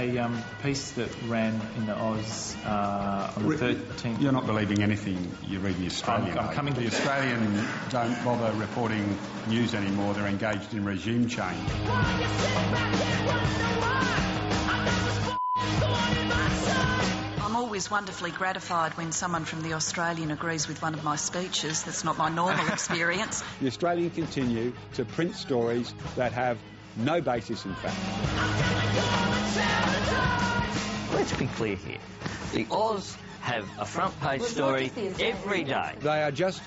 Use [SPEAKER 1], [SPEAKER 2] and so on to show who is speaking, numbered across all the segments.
[SPEAKER 1] a piece that ran in the Oz on the 13th...
[SPEAKER 2] You're not believing anything you read in the Australian.
[SPEAKER 1] I'm coming to
[SPEAKER 2] the Australian don't bother reporting news anymore. They're engaged in regime change.
[SPEAKER 3] I'm always wonderfully gratified when someone from The Australian agrees with one of my speeches. That's not my normal experience.
[SPEAKER 2] The Australian continue to print stories that have no basis in fact.
[SPEAKER 4] Let's be clear here. The Oz have a front page story every day.
[SPEAKER 2] They are just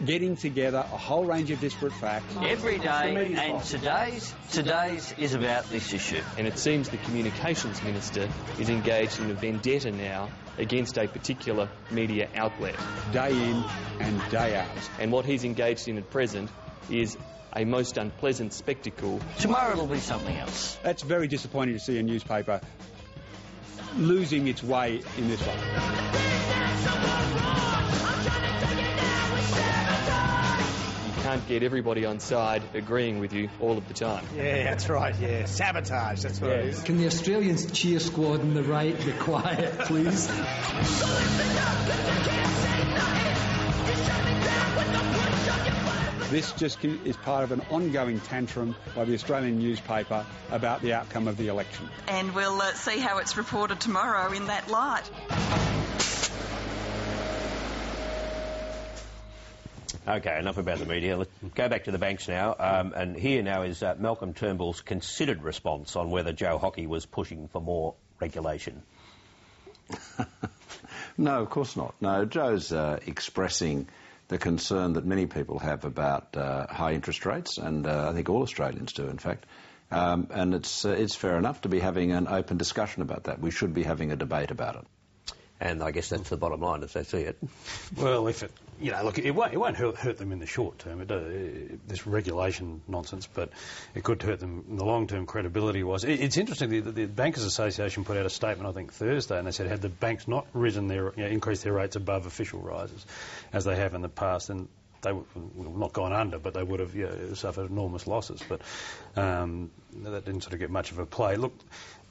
[SPEAKER 2] getting together a whole range of disparate facts.
[SPEAKER 4] Every day, and today's is about this issue.
[SPEAKER 5] And it seems the Communications Minister is engaged in a vendetta now against a particular media outlet.
[SPEAKER 2] Day in and day out.
[SPEAKER 5] And what he's engaged in at present is a most unpleasant spectacle.
[SPEAKER 4] Tomorrow it'll be something else.
[SPEAKER 2] That's very disappointing to see a newspaper losing its way in this way.
[SPEAKER 5] You can't get everybody on side agreeing with you all of the time.
[SPEAKER 6] Yeah, that's right, yeah. Sabotage, that's what it is.
[SPEAKER 7] Can the Australians cheer squad and the right be quiet, please?
[SPEAKER 2] This just is part of an ongoing tantrum by the Australian newspaper about the outcome of the election.
[SPEAKER 3] And we'll see how it's reported tomorrow in that light.
[SPEAKER 8] OK, enough about the media. Let's go back to the banks now. And here now is Malcolm Turnbull's considered response on whether Joe Hockey was pushing for more regulation.
[SPEAKER 9] No, of course not. No, Joe's expressing the concern that many people have about high interest rates, and I think all Australians do, in fact. And it's fair enough to be having an open discussion about that. We should be having a debate about it.
[SPEAKER 8] And I guess that's the bottom line, as they see it.
[SPEAKER 10] Well, if it, you know, look, it won't hurt them in the short term. This regulation nonsense, but it could hurt them in the long term, credibility-wise. It's interesting. The Bankers Association put out a statement, I think Thursday, and they said had the banks not increased their rates above official rises, as they have in the past, then they would not gone under, but they would have suffered enormous losses. But that didn't sort of get much of a play. Look,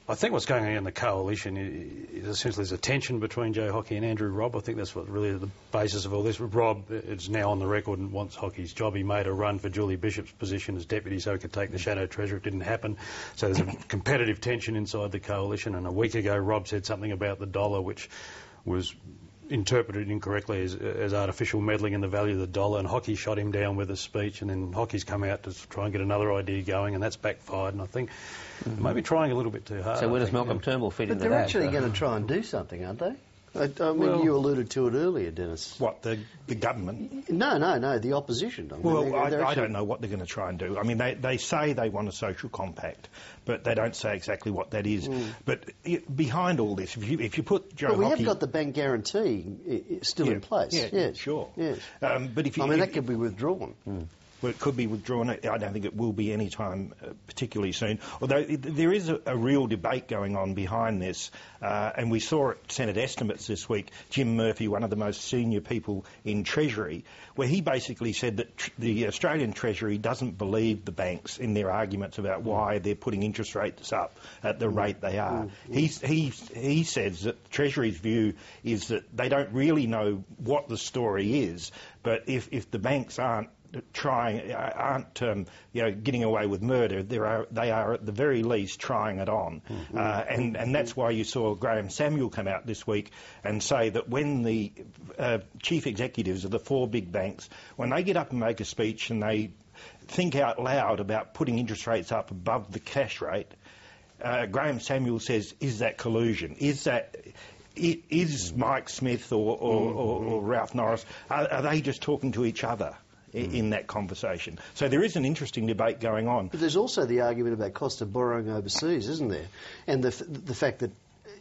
[SPEAKER 10] I think what's going on in the coalition is essentially there's a tension between Joe Hockey and Andrew Robb. I think that's what really the basis of all this. Robb is now on the record and wants Hockey's job. He made a run for Julie Bishop's position as deputy so he could take the shadow treasurer. It didn't happen. So there's a competitive tension inside the coalition. And a week ago, Robb said something about the dollar, which was interpreted incorrectly as artificial meddling in the value of the dollar, and Hockey shot him down with a speech, and then Hockey's come out to try and get another idea going, and that's backfired, and I think maybe trying a little bit too hard.
[SPEAKER 8] So where does Malcolm Turnbull fit into that?
[SPEAKER 11] But they're actually going to try and do something, aren't they? I mean, you alluded to it earlier, Dennis.
[SPEAKER 6] What, the government?
[SPEAKER 11] No, the opposition. I mean,
[SPEAKER 6] I don't know what they're going to try and do. I mean, they say they want a social compact, but they don't say exactly what that is. But behind all this, if you put Joe Hockey...
[SPEAKER 11] But we have got the bank guarantee still in place.
[SPEAKER 6] Yeah, sure.
[SPEAKER 11] Yes.
[SPEAKER 6] But
[SPEAKER 11] that could be withdrawn.
[SPEAKER 6] Well, it could be withdrawn. I don't think it will be any time particularly soon. Although there is a real debate going on behind this, and we saw at Senate estimates this week, Jim Murphy, one of the most senior people in Treasury, where he basically said that the Australian Treasury doesn't believe the banks in their arguments about why they're putting interest rates up at the rate they are. He says that the Treasury's view is that they don't really know what the story is, but if the banks aren't getting away with murder, they are at the very least trying it on. And that's why you saw Graham Samuel come out this week and say that when the chief executives of the four big banks, when they get up and make a speech and they think out loud about putting interest rates up above the cash rate, Graham Samuel says, is that collusion? Is Mike Smith or Ralph Norris, are they just talking to each other in that conversation? So there is an interesting debate going on.
[SPEAKER 11] But there's also the argument about cost of borrowing overseas, isn't there? And the fact that,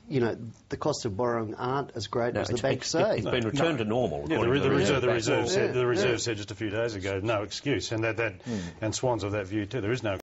[SPEAKER 11] you know, the costs of borrowing aren't as great as the banks say.
[SPEAKER 8] It's been returned to normal.
[SPEAKER 10] Yeah, the Reserve said just a few days ago, no excuse, and and Swan's of that view too. There is no